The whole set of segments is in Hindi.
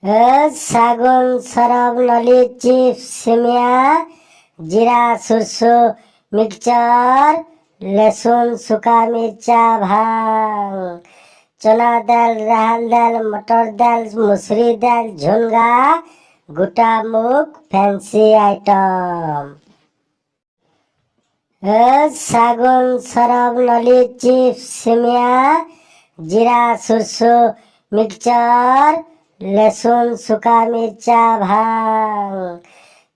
শাগুন, সরব, নলি, চিপস, সিমিয়া, জিরা, সরষে মিক্সচার, লসুন, শুকা মির্চা, ভাং, চনা ডাল, রাহাল ডাল, মটর ডাল, মুসুরি ডাল, ঝুনগা, গোটা মুগ, ফ্যান্সি আইটেম। শাগুন, সরব, নলি, চিপস, সিমিয়া, জিরা, সরষে মিক্সচার, লসুন, শুকা মির্চা, ভাং,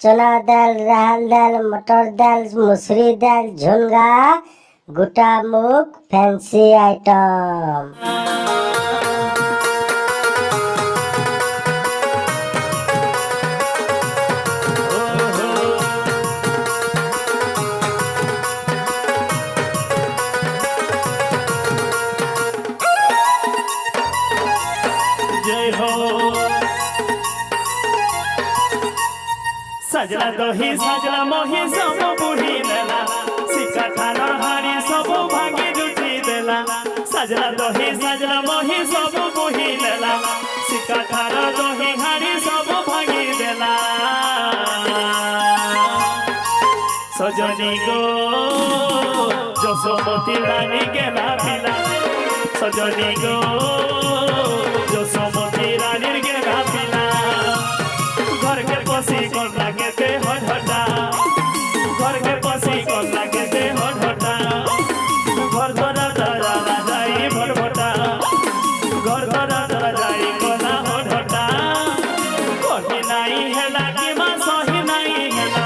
চনা ডাল, রাহাল ডাল, মটর ডাল, মুসুরি ডাল, ঝুনগা, গোটা মুগ, ফ্যান্সি আইটেম। सजला दही सजला मोही सब बुढ़ी देला सिक्का थाना हारी सब भागी जुटी देला सजला दही सजला मोही सब बुढ़ी देला सिक्का थाना दही हारी सब भागी देला सजनी गो जसोमती रानी गेला पिला सजनी गो जसोमती रानी गेला पिला घर के पसी कर लागे ते हटा घर के पसी कर लागे ते हटा घर धरा धरा जाई भटभटा घर धरा धरा जाई कोना हटा कहि नाई हेला कि मा सही नाई हेला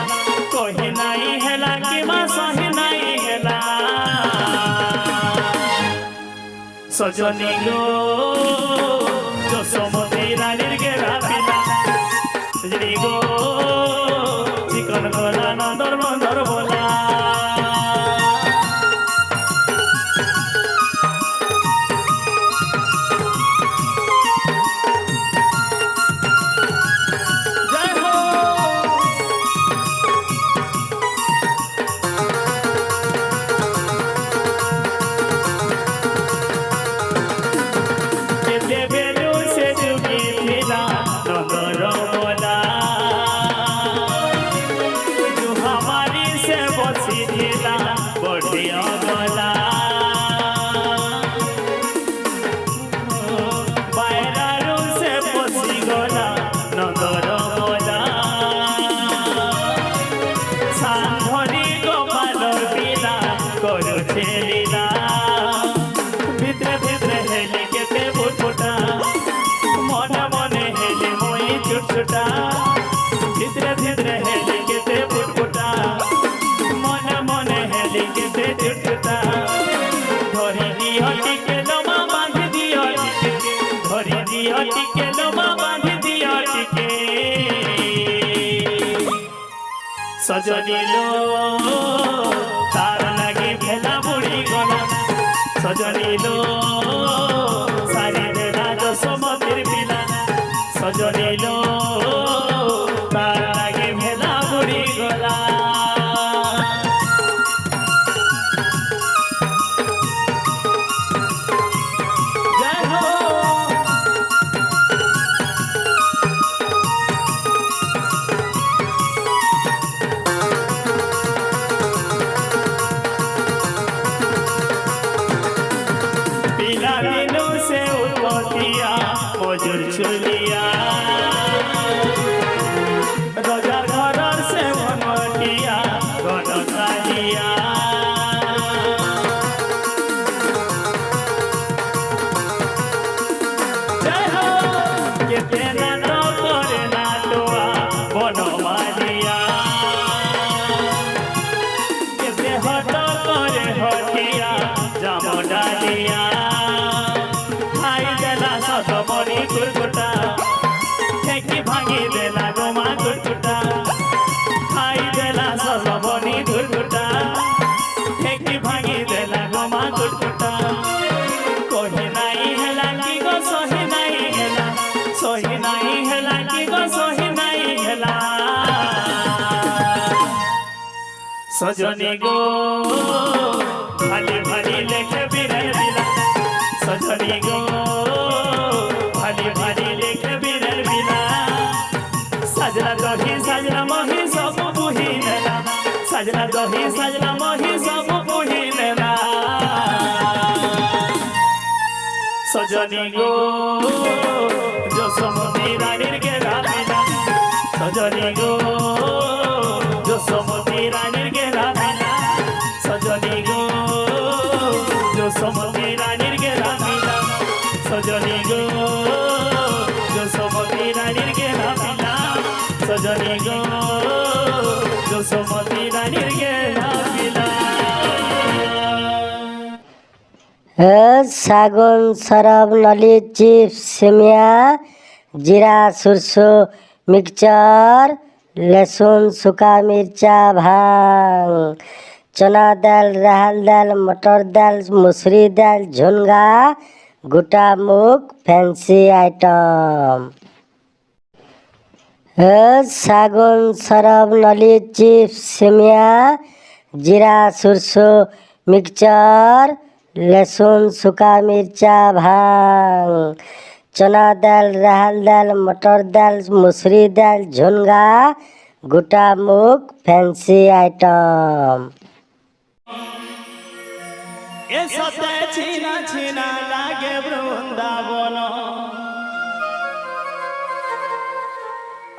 कहि नाई हेला कि मा सही नाई हेला सजनी गो जसोमती रानीर गेला पिला सजनी गो चिकन गोला नंदर मंदर बोला जय हो केते बेलू से जुगी मिला नंदर बोला जो हमारी से बसी दिला बढ़िया बोला बायरारू से बसी गोला नंदर बोला सांधरी गोपालर पिला करू लीला भितरे भितरे हेली केते बुटबुटा मने मने हेली मोई चुटचुटा भितरे भितरे हेली केते बुटबुटा मने मने हेली केते चुटचुटा धरी दियो टिके लोमा बांध दियो टिके धरी दियो टिके लोमा बांध दियो टिके सजनी लो तार लगी भेला बुढ़ी गला सजनी लो सारी देला जसोमतीर पिला सजनी लो तार लगी भेला बुढ़ी गला जय हो पिला दिनों से उठतिया मजूर चुलिया रोजार घर से बनतिया गणतालिया जय हो केते ना तो करे ना तोआ बनवालिया केते हट करे हटिया जामडालिया खाई देला सतमणि कुरकुटा ठेकी भांगी देला गोमा कुरकुटा खाई देला सतमणि कुरकुटा ठेकी भांगी देला गोमा कुरकुटा कहि नाई हेला कि गो सही नाई हेला सही नाई हेला कि गो सही नाई हेला सजनी गो भाली भाली लेखे बिरल बिला सजनी गो भाली भाली लेखे बिरल बिला मही सजना मही सब पुहिलेला सजनी गो যশোমতী রানীর গেরা বিনা সজনী গো যশোমতী রানীর গেরা বিনা সজনী গো যশোমতী রানীর গেরা বিনা সজনী গো যশোমতী রানীর গেরা বিনা সজনী গো যশোমতী রানীর গেরা বিনা सागुन सरब नली चिप्स सेमिया जीरा सुरसो मिक्सचर लहसुन सूखा मिर्चा भांग चना दाल रहल दाल मटर दाल मसूरी दाल झुनगा गोटा मूंग फैंसी आइटम सागुन सरब नली चिप्स सेमिया जीरा सुरसो मिक्सचर लहसुन सूखा मिर्चा भांग चना दाल रहल दाल मटर दाल मसूरी दाल झुनगा गोटा मूंग फैंसी आइटम এ সতে ছিনা ছিনা লাগে বৃন্দাবন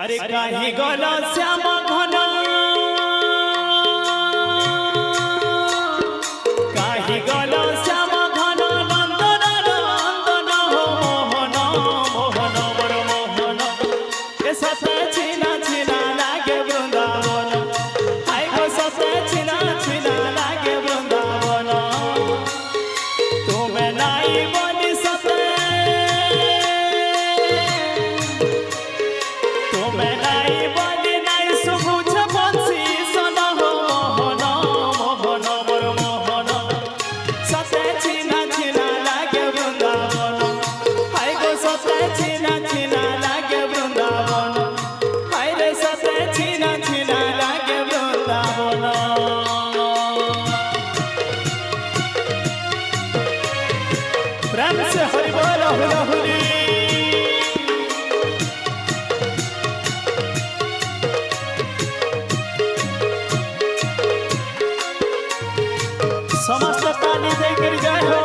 আরে কাহি গল শ্যাম ঘন কাহি গল শ্যাম ঘন নন্দন নন্দন মোহন মোহন বর মোহন এ সতে ছিনা ছিনা লাগে বৃন্দাবন আই গো সতে ছিনা ছিনা লাগে বৃন্দাবন তুমি নাই বলি সতে তুমি নাই বলি নাই সবুজ বংশী সন মোহন মোহন বর মোহন সতে ছিনা ছিনা লাগে বৃন্দাবন হাই গো সতে ছিনা ছিনা লাগে বৃন্দাবন হাই রে সতে ছিনা ছিনা লাগে বৃন্দাবন प्रेम से हरि बोल हुला हुली समस्त ताली देकर जय हो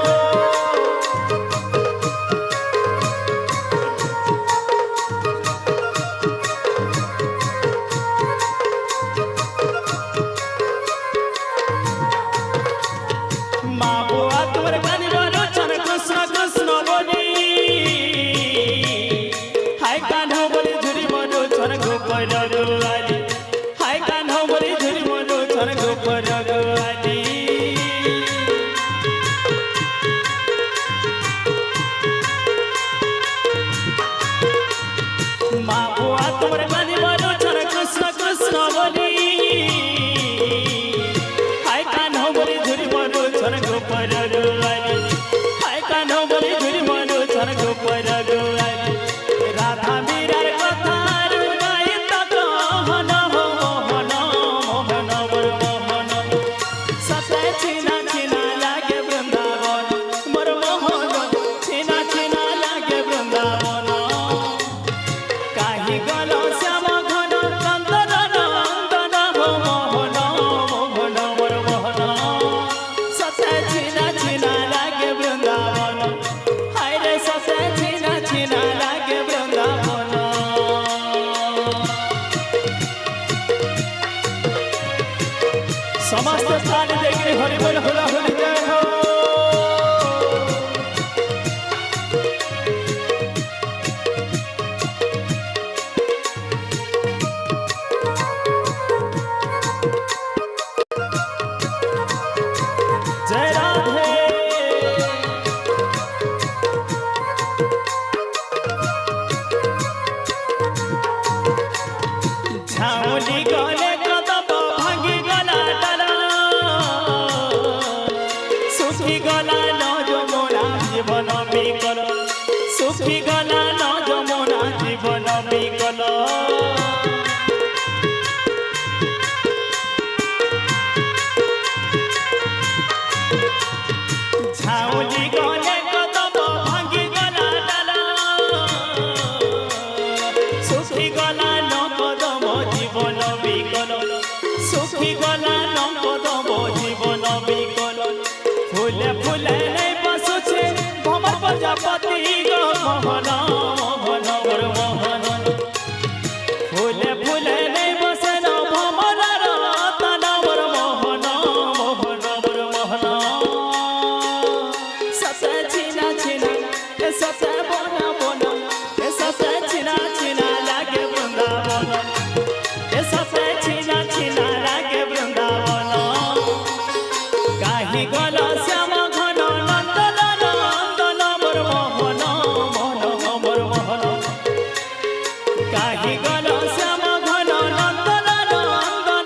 কাহি গল শ্যাম ঘন নন্দন নন্দন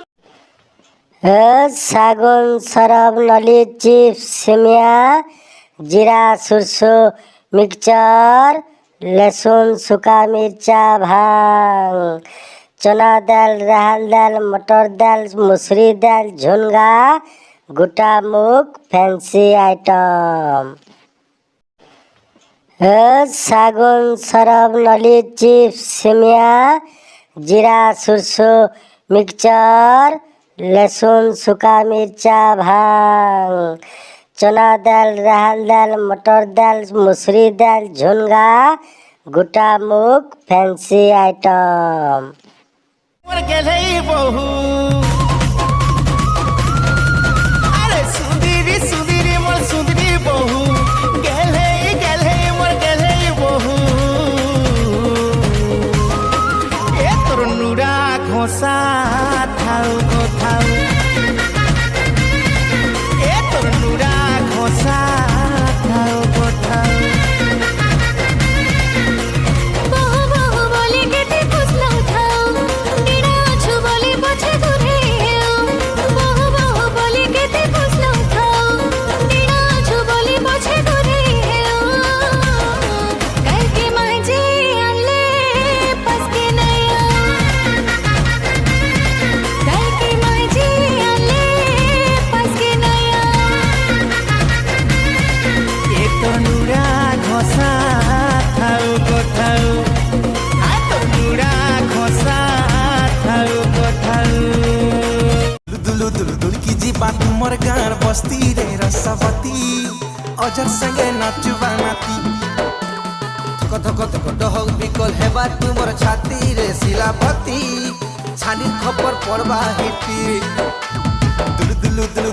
শাগুন সরব নলি চিপস সেমিয়া জিরা সরষে মিক্সচার लहसुन सूखा मिर्चा भांग चना दाल रहल दाल मटर दाल मसूरी दाल झुनगा गोटा मूंग फैंसी आइटम सागुन सरब नली चिप्स सेमिया जीरा सरसों मिक्सचर लहसुन सूखा मिर्चा भांग चना दाल रहल दाल मटर दाल मसूरी दाल झुनगा गोटा मूंग फैंसी आइटम मोर गेलै बहु अरे सुंदरी मोर सुंदरी बहु गेलै मोर गेलै बहु ए तोर नुरा घोसा थाउ गो थाउ ए तोर नुरा घोसा थाउ गो थाउ तुमर गार बस्ती रे रसवती अजर संगे नचुबा नाती कथ कथ कथ हो बिकल हेबा तुमर छाती रे शिलापति छानी खबर पड़बा हेती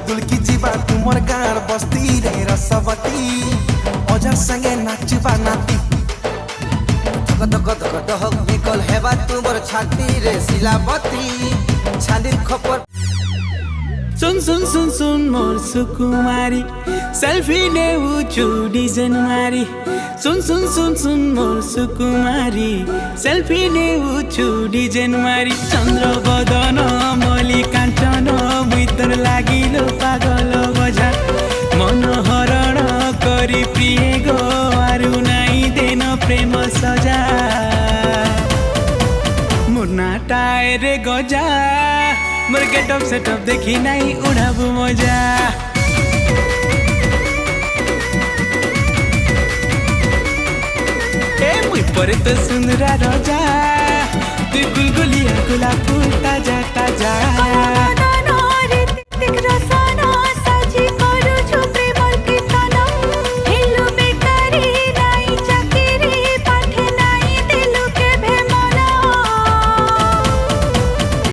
दुल की जीवा तुमर गार बस्ती रे रसवती अजर संगे नचुबा नाती कथ कथ कथ हो बिकल हेबा तुमर छाती रे शिलापति छानी खबर सुन सुन सुन सुन मोर सुकुमारी सेल्फी ने उचु डिजाइन मारी सुन सुन सुन सुन मोर सुकुमारी सेल्फी ने उचु डिजाइन मारी चंद्र बदन मली कांचन मुतर लागिलो पागल बजा मनोहरण करी प्रिय गो आरु नाई देन प्रेम सजा मुन्ना टायर गजा मोर गेटअप सेटअप देखी नहीं उड़ाबू मजा ए मुई परे तो सुंदरा रजा तू गुलगुलिया गुलाब फूल ताजा ताजा